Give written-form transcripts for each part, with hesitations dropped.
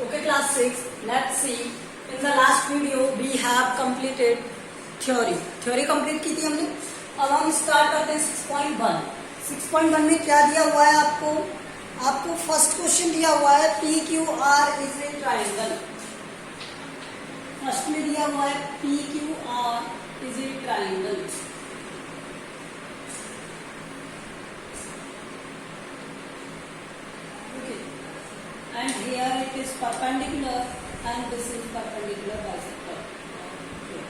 Okay, class 6. Let's see. In the last video, we have completed theory. Theory complete की थी हमने. अब हम स्टार्ट करते हैं 6.1. 6.1 में क्या दिया हुआ है आपको? आपको फर्स्ट क्वेश्चन दिया हुआ है PQR is a triangle. First में दिया हुआ है PQR is a triangle. And here it is perpendicular and this is perpendicular bisector. Okay.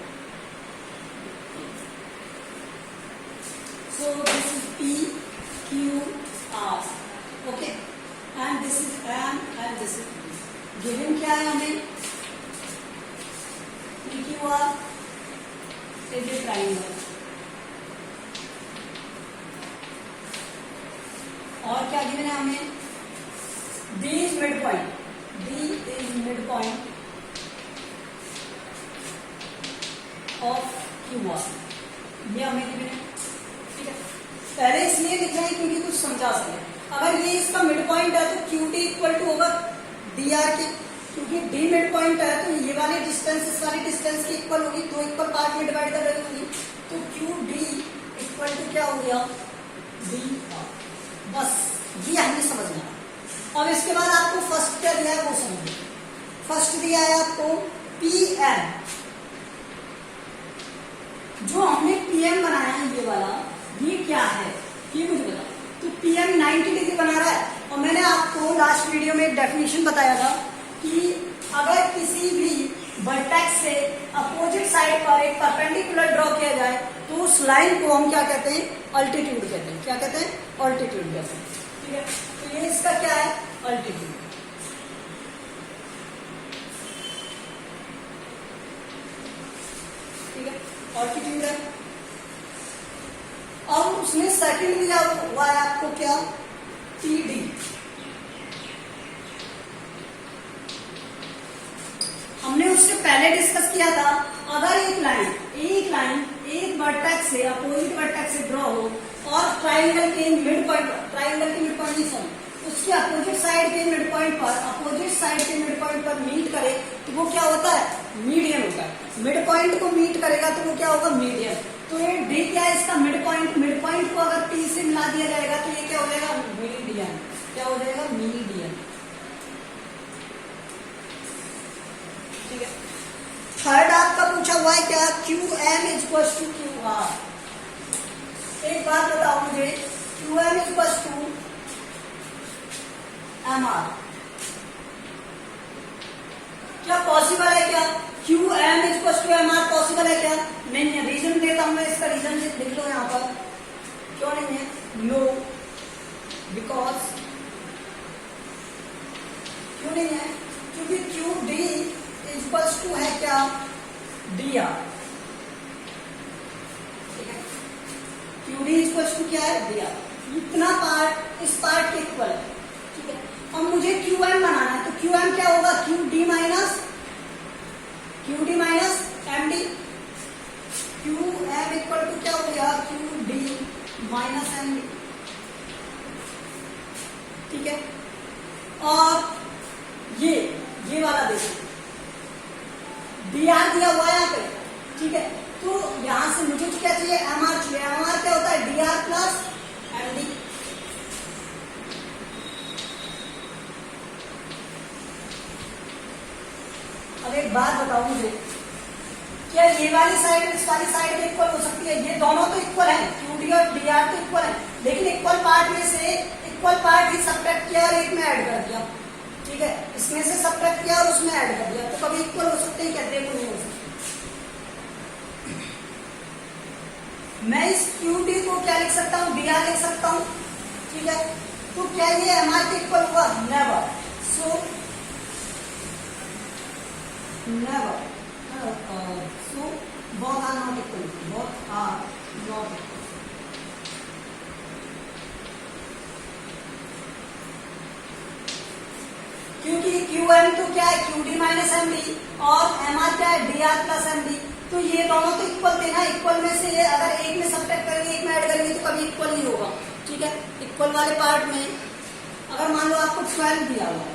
So this is P, Q, R. Okay. And this is M and this is B. Given क्या है हमें? PQR is a triangle. और क्या given है हमें? D is midpoint. D is midpoint of QR. ये हमें given है. ठीक है. पहले इसलिए लिख रहे हैं क्योंकि कुछ समझा सके. अगर ये इसका मिड पॉइंट है तो QT इक्वल टू होगा DR के. क्योंकि D मिड पॉइंट है तो ये वाली डिस्टेंस इस वाली डिस्टेंस की इक्वल होगी. दो इक्वल पार्ट में डिवाइड कर रही होगी. तो QD इक्वल टू क्या हो गया? DR. बस ये हमें समझना है. अब इसके बाद आपको फर्स्ट क्या दिया है वो समझिए. फर्स्ट दिया है आपको PM. जो हमने PM बनाया है ये वाला, ये क्या है ये मुझे बताओ. तो PM 90 डिग्री बना रहा है. और मैंने आपको लास्ट वीडियो में एक डेफिनेशन बताया था कि अगर किसी भी वर्टेक्स से अपोजिट साइड पर एक परपेंडिकुलर ड्रॉ किया जाए तो उस लाइन को हम क्या कहते हैं? अल्टीट्यूड कहते हैं. क्या कहते हैं? अल्टीट्यूड कहते हैं. ठीक है. तो ये इसका क्या है? अल्टीट्यूड. ठीक है. अल्टीट्यूड है. अब उसमें सेकंड दिया हुआ है आपको क्या? TD. हमने उससे पहले डिस्कस किया था अगर एक लाइन एक वर्टेक्स से अपोजिट वर्टेक्स से ड्रॉ हो और ट्राइंगल के मिड पॉइंट नहीं सॉरी उसके अपोजिट साइड के मिड पॉइंट पर मीट करे तो वो क्या होता है? मीडियन होता है. मिड पॉइंट को मीट करेगा तो वो क्या होगा? मीडियन. तो ये डी क्या है इसका? मिड पॉइंट को अगर P से मिला दिया जाएगा तो ये क्या हो जाएगा? मीडियन. क्या हो जाएगा? मीडियन. ठीक है. थर्ड आपका पूछा हुआ है क्या? QM equal to QR. एक बात बताओ मुझे, QM इक्वल टू MR क्या पॉसिबल है? क्या QM equal to MR possible है क्या? नहीं है. रीजन देता हूं मैं. इसका रीजन लिख लो यहां पर. क्यों नहीं है? नो. बिकॉज क्यों नहीं है? क्योंकि QD इक्वल टू है क्या? DR. ठीक है. QD इक्वल टू क्या है? DR. इतना पार्ट इस पार्ट के इक्वल है. ठीक है. अब मुझे QM बनाना है तो QM क्या होगा? QD minus MD. QM equal to क्या हो गया? QD minus MD. ठीक है. और ये वाला देखो DR दिया हुआ है यहाँ पे. ठीक है. तो यहां से मुझे क्या चाहिए? MR चाहिए. MR क्या होता है? DR plus MD. अब एक बात बताओ मुझे, क्या ये वाली साइड इस वाली साइड में इक्वल हो सकती है? ये दोनों तो इक्वल है. QD और DR तो इक्वल है. लेकिन इक्वल पार्ट में से इक्वल पार्ट ही सब्ट्रैक्ट किया और एक में ऐड कर दिया. ठीक है. इसमें से सब्ट्रैक्ट किया और उसमें ऐड कर दिया. तो कभी इक्वल हो सकते हैं क्या? देखो नहीं हो सकते. मैं इस QD को क्या लिख सकता हूँ? DR लिख सकता हूँ. ठीक है. तो क्या ये MR के इक्वल होगा? Never. So never. So both are not equal. क्योंकि QM तो क्या है? QD माइनस MD और MR क्या है? DR plus MD. तो ये दोनों तो इक्वल थे ना. इक्वल में से ये अगर एक में सब्ट्रैक्ट करेंगे एक में ऐड करेंगे तो कभी इक्वल नहीं होगा. ठीक है. इक्वल वाले पार्ट में अगर मान लो आपको 12 दिया हुआ है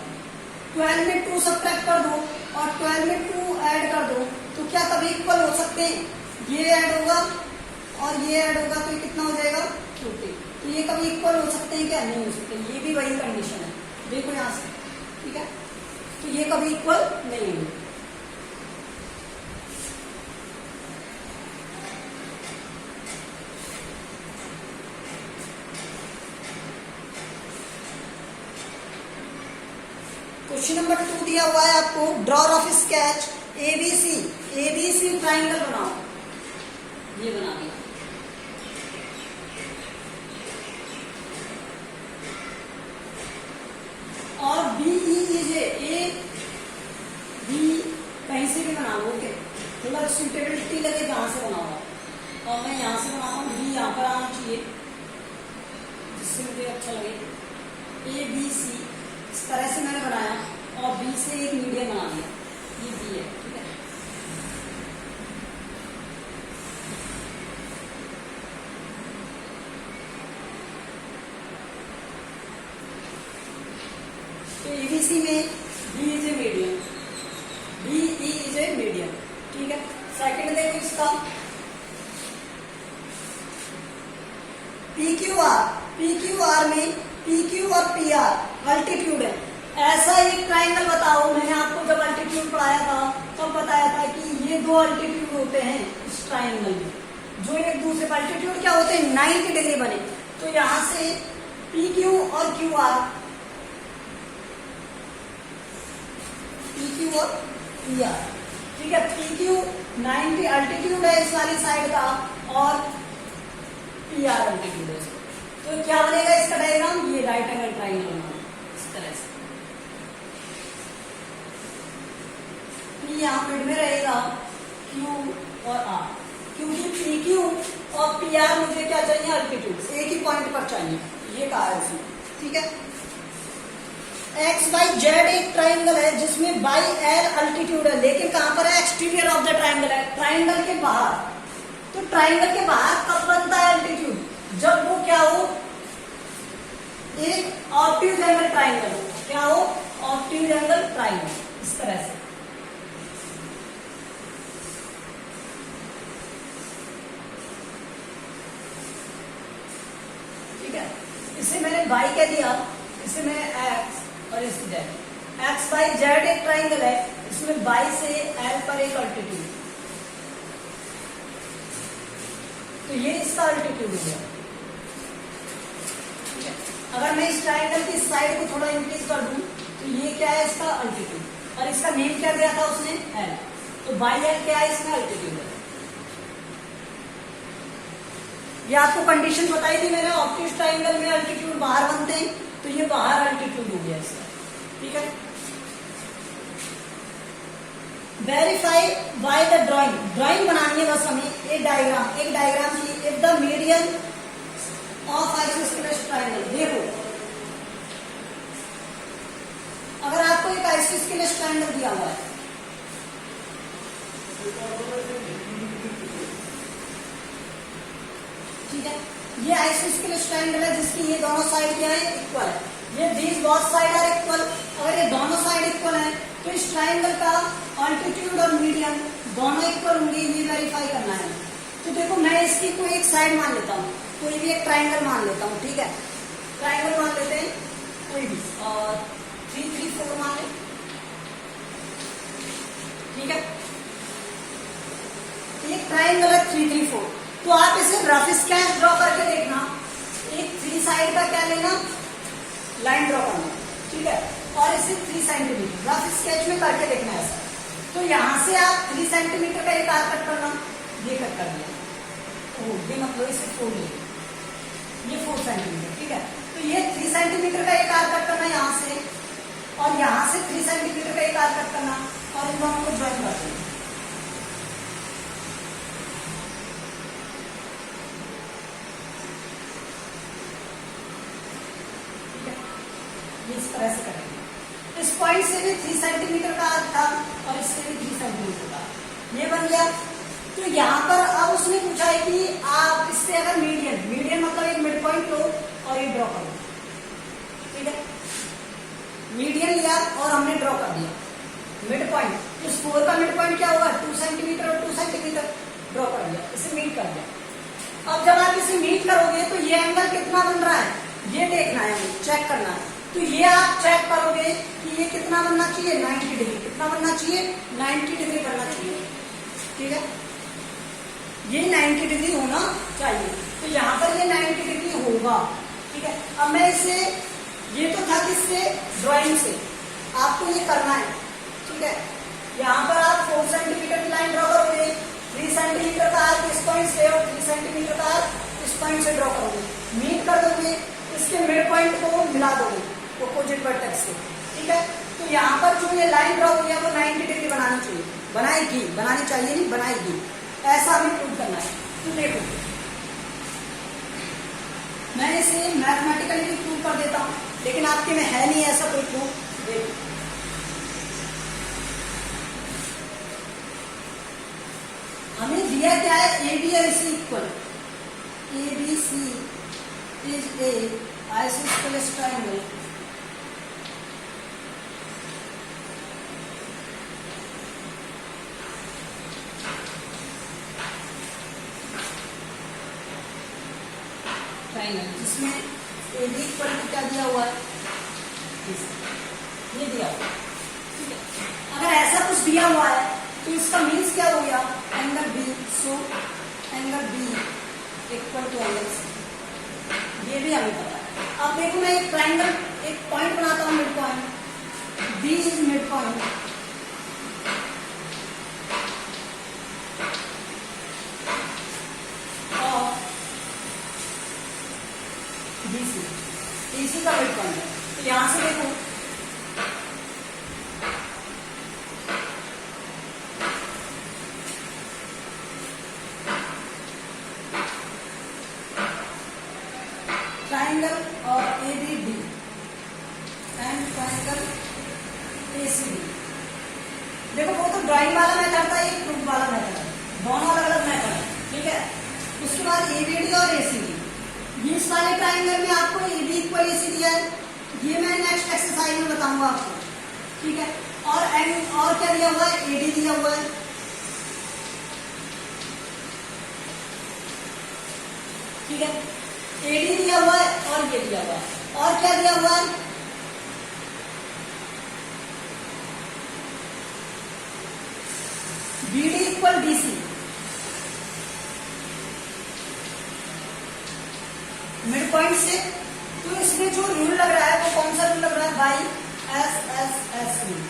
12 में 2 सब्ट्रैक्ट कर दो और 12 में 2 ऐड कर दो, तो क्या कभी इक्वल हो सकते हैं? ये ऐड होगा और ये ऐड होगा तो ये कितना हो जाएगा? 40। तो ये कभी इक्वल हो सकते हैं क्या? नहीं हो सकते। ये भी वही कंडीशन है, देखो यहाँ से, ठीक है। तो ये कभी इक्वल नहीं होंगे। क्वेश्चन नंबर 2 दिया हुआ है आपको, draw rough sketch ABC triangle बनाओ। ये बना दिया। और बीईजे ए बी कहीं से भी बना लो, ओके, थोड़ा सुटेबिलिटी लगे जहां से बना हुआ। और मैं यहां से बनाता हूँ, बी यहाँ पर आना चाहिए जिससे मुझे अच्छा लगे। ए बी सी इस तरह से मैंने बनाया और बी से एक मीडियम बना दिया, ये बी है, ठीक है। तो एबीसी में B is a median, B E is a median, ठीक है। सेकंड देखो इसका पीक्यूआर में पीक्यू और पीआर अल्टीट्यूड है। ऐसा एक ट्राइंगल बताओ, मैंने आपको जब अल्टीट्यूड पढ़ाया था तब बताया था कि ये 2 अल्टीट्यूड होते हैं इस ट्राइंगल में, जो एक दूसरे पर अल्टीट्यूड क्या होते हैं? 90 डिग्री बने। तो यहां से पीक्यू और क्यूआर, पीक्यू और पीआर, ठीक है। पीक्यू 90 अल्टीट्यूड है इस वाली साइड का और पीआर अल्टीट्यूड है। तो क्या बनेगा इसका डायग्राम? ये राइट एंगल ट्राइंगल बना इस तरह से। पी यहाँ मिड में रहेगा, क्यू और आर, क्योंकि पी क्यू और पी आर मुझे क्या चाहिए? अल्टीट्यूड एक ही पॉइंट पर चाहिए, ये कहा है उसने, ठीक है। एक्स बाई जेड एक ट्राइंगल है जिसमें बाई एल अल्टीट्यूड है, लेकिन कहां पर है? एक्सटीरियर ऑफ द ट्राइंगल है, ट्राइंगल के बाहर। तो ट्राइंगल के बाहर कब बनता है अल्टीट्यूड? जब वो क्या हो? एक ऑब्ट्यूज एंगल ट्राइंगल हो। क्या हो? ऑब्ट्यूज एंगल ट्राइंगल, इस तरह से। ठीक है, इसे मैंने बाई कह दिया, इसे मैंने एक्स और इसे जेड। एक्स बाई जेड एक ट्राइंगल है, इसमें बाई से एल पर एक अल्टीट्यूड, तो ये इसका अल्टीट्यूड हो गया। ठीक है, अगर मैं इस ट्राइंगल की साइड को थोड़ा इंक्रीज कर दूं तो ये क्या है? इसका अल्टीट्यूड, और इसका नेम क्या दिया था उसने? एल। तो बाई एल क्या है? इसका अल्टीट्यूड है। ये आपको कंडीशन बताई थी मैंने, ऑब्ट्यूज ट्राइंगल में अल्टीट्यूड बाहर बनते हैं, तो ये बाहर अल्टीट्यूड हो गया इसका। ठीक है, verify by the drawing. Drawing बनानी है बस हमें, एक डायग्राम की। If the median of isosceles triangle, देखो अगर आपको एक आइसोस्केलेस ट्राइंगल दिया हुआ है, ठीक है, ये आइसोस्केलेस ट्राइंगल है जिसकी ये दोनों साइड क्या है? इक्वल है। ये these both side are equal. अगर ये दोनों साइड इक्वल है तो इस ट्राइंगल का ऑल्टीट्यूड और मीडियन दोनों इक्वल होंगे, ये वेरीफाई करना है। तो देखो मैं इसकी कोई एक साइड मान लेता हूँ, कोई भी एक ट्राइंगल मान लेता हूँ। ठीक है, ट्राइंगल मान लेते हैं कोई भी, और 3, 3, 4 मान ले। ठीक है, एक ट्राइंगल है 3, 3, 4। तो आप इसे रफ स्केच ड्रॉ करके देखना। एक 3 साइड का क्या लेना? लाइन ड्रॉ करना। ठीक है, और इसे 3 सेंटीमीटर रफ स्केच में करके देखना है ऐसा। तो यहां से आप 3 सेंटीमीटर का एक आर्क कट करना, ये कट कर दिया। ये मतलब इसे 4 ले, ये 4 सेंटीमीटर। ठीक है, तो ये 3 सेंटीमीटर का एक आर्क कट करना यहां से, और यहां से 3 सेंटीमीटर का एक आर्क कट करना, और इन दोनों को ज्वाइन कर देना। इस तरह से करेंगे। इस पॉइंट से भी 3 सेंटीमीटर का आर्क था और इससे भी 3 सेंटीमीटर का, ये बन गया। तो यहाँ पर अब उसने पूछा है कि आप इससे अगर मीडियन मतलब एक मिड पॉइंट लो और ये ड्रॉ करो। ठीक है, मीडियन लिया और हमने ड्रॉ कर दिया मिड पॉइंट। इस 4 का मिड पॉइंट क्या होगा 2 सेंटीमीटर और 2 सेंटीमीटर ड्रॉ कर दिया, इसे मीट कर दिया। अब जब आप इसे मीट करोगे तो ये एंगल कितना बन रहा है ये देखना है, हमें चेक करना है। तो ये आप चेक करोगे कि ये कितना बनना चाहिए 90 डिग्री, कितना बनना चाहिए 90 डिग्री बनना चाहिए, ठीक है, ये 90 डिग्री होना चाहिए। तो यहाँ पर ये 90 डिग्री होगा, ठीक है। अब मैं इसे, ये तो था किससे ड्राइंग से, आपको ये करना है, ठीक है। यहाँ पर आप 4 सेंटीमीटर की लाइन ड्रॉ करोगे, 3 सेंटीमीटर का आर्क इस पॉइंट से और 3 सेंटीमीटर का आर्क इस पॉइंट से ड्रॉ करोगे, मीट कर दोगे, इसके मिड पॉइंट को मिला दोगे अपोजिट वर्टेक्स से, ठीक है। तो यहाँ पर जो ये लाइन ड्रॉ हुई है वो 90 डिग्री बनानी चाहिए, बनाएगी, बनानी चाहिए नहीं बनाएगी, ऐसा हमें प्रूव करना है। तो देखो मैं इसे मैथमेटिकली भी प्रूव कर देता हूँ, लेकिन आपके में है नहीं ऐसा कोई प्रूफ। देखो हमें दिया क्या है ए बी और C equal, A B C is a isosceles triangle जिसमें ए बी इक्वल टू क्या दिया हुआ है ये दिया हुआ, ठीक है। अगर ऐसा कुछ दिया हुआ है तो इसका मीन्स क्या हो गया angle B, so angle B equal to angle C, ये भी हमें पता है। अब देखो मैं एक ट्रायंगल, एक पॉइंट बनाता हूँ mid point, B is mid point, और BC का मिड पॉइंट है। तो यहां से देखो ट्रायंगल और ABD एंड ट्रायंगल ACD, देखो वो तो ड्राइंग वाला मेथड था, एक प्रूफ वाला मेथड है, दोनों अलग अलग मेथड है, ठीक है। उसके बाद ABD और ACD, इस वाले ट्रायंगल में आपको AB इक्वल AC दिया है, ये मैं नेक्स्ट एक्सरसाइज में बताऊंगा आपको, ठीक है। और क्या दिया हुआ है AD दिया हुआ है, ठीक है, AD दिया हुआ है और ये दिया हुआ है, और क्या दिया हुआ है BD equal DC, mid point से। तो इसमें जो रूल लग रहा है वो कौन सा रूल लग रहा है बाई एस रूल।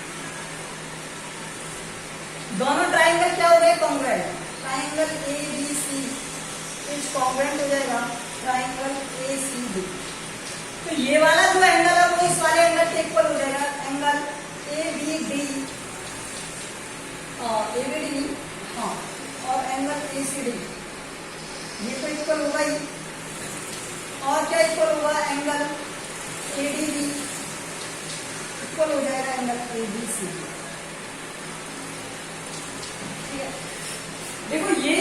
दोनों ट्राइंगल क्या हो गए congruent, triangle ABC is congruent हो जाएगा ट्राइंगल ACD। तो ये वाला जो एंगल है वो इस वाले एंगल के इक्वल हो जाएगा, एंगल ABD हाँ, और एंगल ACD ये तो इक्वल होगा ही, और क्या इक्वल होगा एंगल ADB इक्वल हो जाएगा एंगल ABC, ठीक है। देखो ये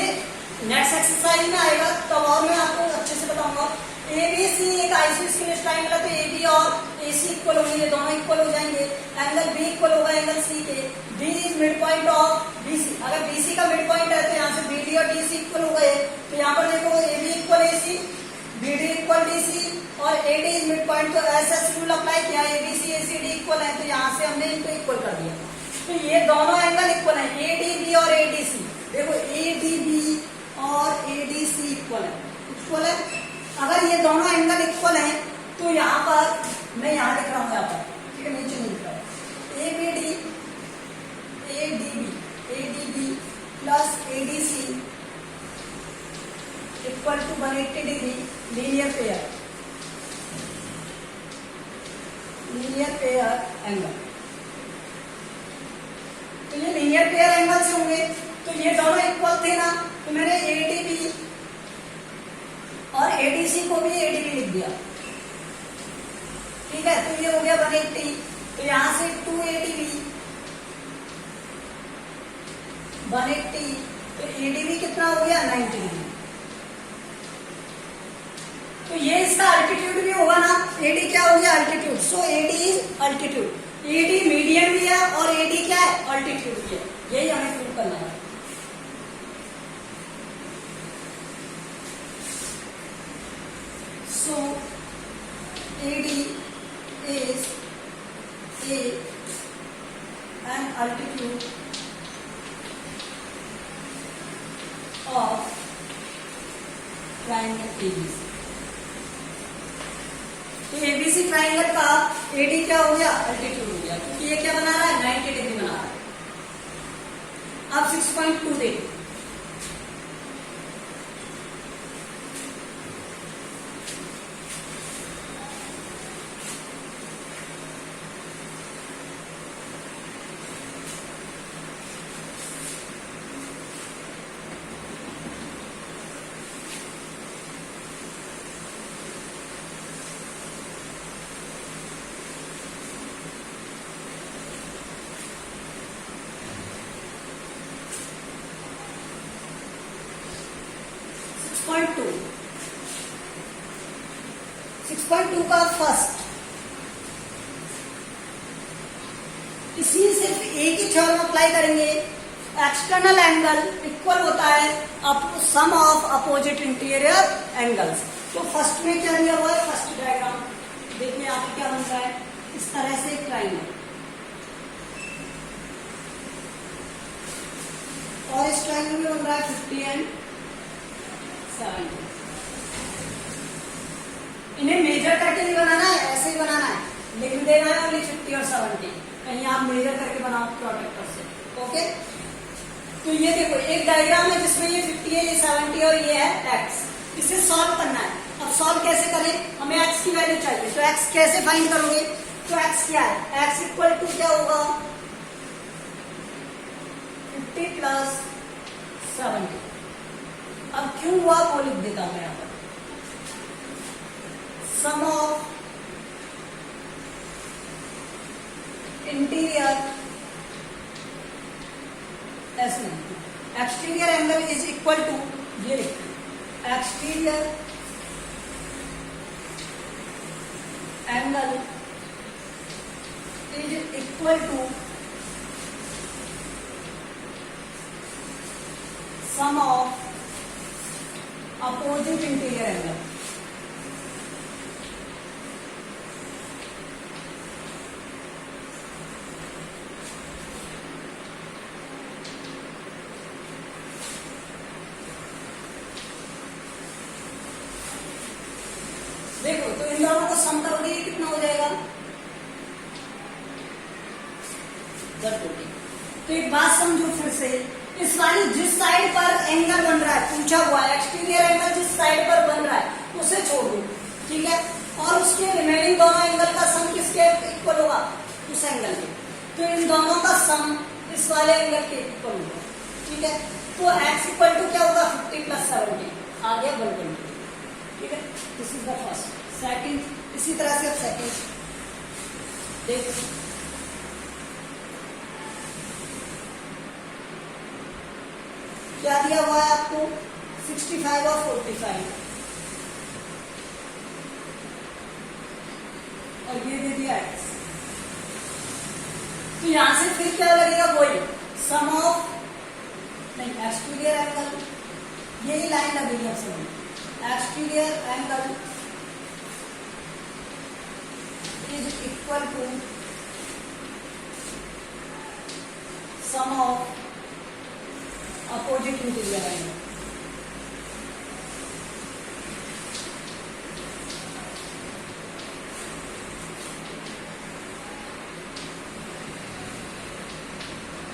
नेक्स्ट एक्सरसाइज में आएगा तब और मैं आपको अच्छे से बताऊंगा। ABC एक आइसोस्केलेस ट्रायंगल है, तो AB और AC इक्वल होंगे, ये दोनों इक्वल हो जाएंगे, एंगल B इक्वल होगा एंगल C के, D is mid point of BC, अगर BC का मिड पॉइंट है तो यहाँ से BD और DC इक्वल हो गए। तो यहाँ पर देखो AB equal AC, BD equal DC और AD इज मिड पॉइंट, तो SS रूल अप्लाई किया, ABC ACD इक्वल है, तो यहाँ से हमने इनको इक्वल कर दिया। तो ये दोनों एंगल इक्वल है, ADB और ADC, देखो ADB और ADC इक्वल है। अगर ये दोनों एंगल इक्वल हैं तो यहाँ पर मैं यहाँ लिख रहा हूँ, यहाँ पर, ठीक है, नीचे नहीं लिख रहा हूँ, ADB plus ADC equal to 180 degree linear pair angle. तो ये लीनियर पेयर एंगल से होंगे, तो ये दोनों इक्वल थे ना, तो मैंने ADB और ADC को भी ADB लिख दिया, ठीक है। तो ये हो गया 180, तो यहां से 2ADB 180, तो ADB कितना हो गया 90 डिग्री। तो ये इसका अल्टीट्यूड भी होगा ना, AD क्या हो गया altitude, so AD is altitude. AD median भी है और एडी क्या है, अल्टीट्यूड भी है, यही हमें प्रूव करना है। So AD is an altitude of triangle ABC। तो ABC ट्राइंगल का AD क्या हो गया, अल्टीट्यूड हो गया, क्योंकि ये क्या बना रहा है, 90 डिग्री बना रहा है। अब 6.2 देखिए, सिक्स पॉइंट टू का फर्स्ट, इसी सिर्फ एक ही थ्योरम अप्लाई करेंगे। एक्सटर्नल एंगल इक्वल होता है सम ऑफ अपोजिट इंटीरियर एंगल्स। तो फर्स्ट में क्या लिया हुआ है, फर्स्ट डायग्राम देखिए यहाँ पे क्या बन रहा है, इस तरह से एक ट्राइंगल, और इस ट्राइंगल में बन रहा है 50 एंड 70। इन्हें मेजर करके नहीं बनाना है, ऐसे ही बनाना है, लिख देना है ओनली 50 और 70, कहीं आप मेजर करके बनाओ प्रोडक्टर से, ओके। तो ये देखो एक डायग्राम है जिसमें ये 50 है, ये 70 और ये है x, इसे सॉल्व करना है। अब सॉल्व कैसे करें, हमें x की वैल्यू चाहिए, तो x कैसे फाइंड करोगे, तो x क्या है, x इक्वल टू क्या होगा, 50 प्लस 70। अब क्यों हुआ वो लिख देता हूं यहाँ पर, sum of interior exterior angle is equal to, ये exterior angle is equal to sum of opposite interior angle. देखो तो इन दोनों को सम करोगे कितना हो जाएगा, 140। तो एक बात समझो फिर से, इस वाली जिस साइड पर एंगल बन रहा है, पूछा हुआ है एक्सटीरियर एंगल जिस साइड पर बन रहा है उसे छोड़ दो, ठीक है, और उसके रिमेनिंग दोनों एंगल का सम किसके इक्वल होगा, उस एंगल के। तो इन दोनों का सम इस वाले एंगल के इक्वल होगा, ठीक है। तो x इक्वल टू क्या होगा, 50 प्लस 70 आ गया 120, ठीक है। This is the first. Second, इसी तरह से सेकंड देख, क्या दिया हुआ है आपको, 65 और 45, और ये दे दिया x। तो यहां से फिर क्या लगेगा, वही सम ऑफ, नहीं एक्सटीरियर एंगल, यही लाइन लगेगी अब समझ, exterior angle is equal to sum of opposite interior angle.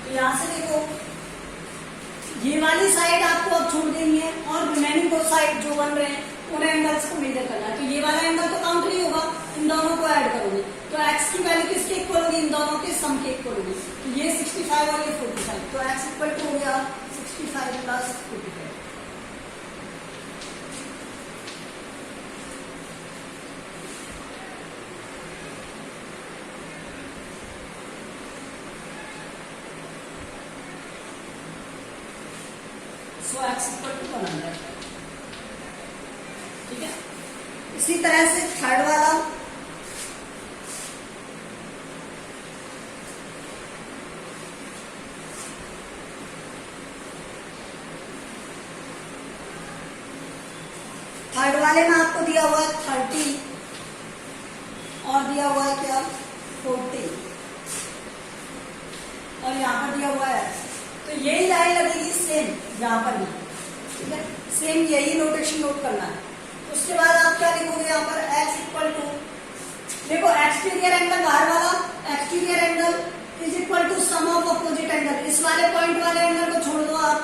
तो यहां से देखो ये वाली साइड आपको अब छोड़ देनी है, और रिमेनिंग दो साइड जो बन रहे हैं उन एंगल्स को मेजर करना है। तो ये वाला एंगल तो काउंट नहीं होगा, इन दोनों को ऐड करोगे तो x की वैल्यू किसके इक्वल होगी, इन दोनों के सम के इक्वल होगी। तो ये 65 और ये 45, तो x इक्वल टू हो गया 65 plus 45। So x equal to 100, ठीक है। इसी तरह से थर्ड वाला, वाले में आपको दिया हुआ है 30 और दिया हुआ है क्या 40 और यहाँ पर दिया हुआ है, तो यही लाइन लगेगी सेम यहाँ पर भी, ठीक है, सेम यही नोटेशन नोट करना है। उसके बाद आप क्या लिखोगे यहाँ पर x इक्वल टू, देखो एक्सटीरियर एंगल बाहर वाला, exterior angle is equal to sum of opposite angle, इस वाले पॉइंट वाले एंगल को छोड़ दो, आप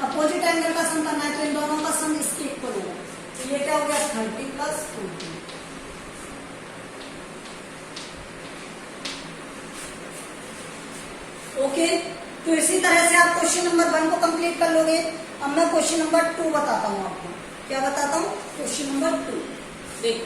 अपोजिट एंगल का सम करना है तो इन दोनों का सम इसके इक्वल होगा, तो ये क्या हो गया 30 प्लस 40। ओके, तो इसी तरह से आप क्वेश्चन नंबर 1 को कंप्लीट कर लोगे। अब मैं क्वेश्चन नंबर 2 बताता हूँ आपको। क्या बताता हूँ? क्वेश्चन नंबर 2 देखो,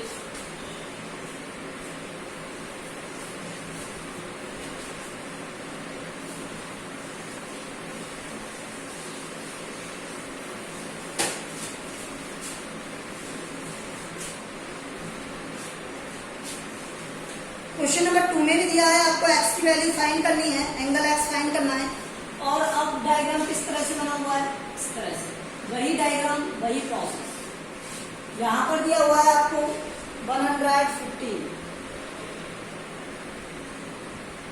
क्वेश्चन नंबर 2 में भी दिया है आपको x की वैल्यू फाइंड करनी है, एंगल x फाइंड करना है। और अब डायग्राम किस तरह से बना हुआ है? इस तरह से, वही डायग्राम वही प्रोसेस। यहां पर दिया हुआ है आपको 115,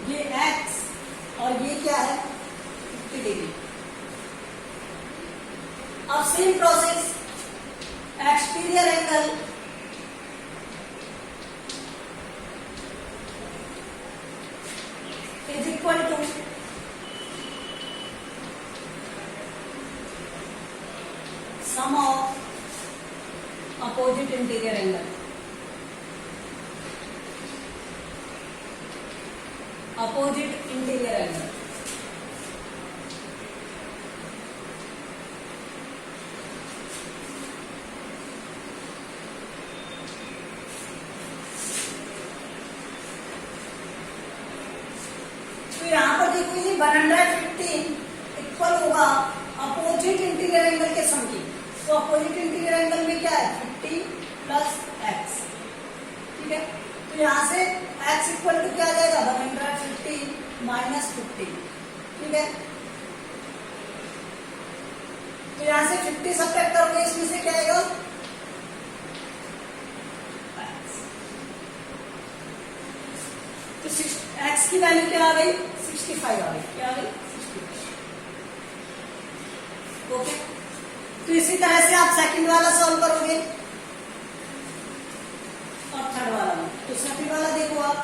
ये x और ये क्या है 50 डिग्री। अब same process, exterior angle is equal to sum of opposite interior angle, opposite interior angle। तो यहाँ पर देखो ये 115 इक्वल होगा अपोजिट इंटीरियर एंगल के सम की। तो अपोजिट इंटीरियर एंगल में क्या है 50 प्लस x, ठीक है। तो यहाँ से x इक्वल टू क्या आ जाएगा 150 माइनस 50, ठीक है। तो यहाँ से 50 सब्ट्रैक्ट करोगे, इसमें से क्या आएगा तो x की वैल्यू क्या आ गई 65 आ गई, क्या आ गई 65। ओके, तो इसी तरह से आप सेकंड वाला सॉल्व करोगे और थर्ड वाला में। तो सेकंड वाला देखो आप,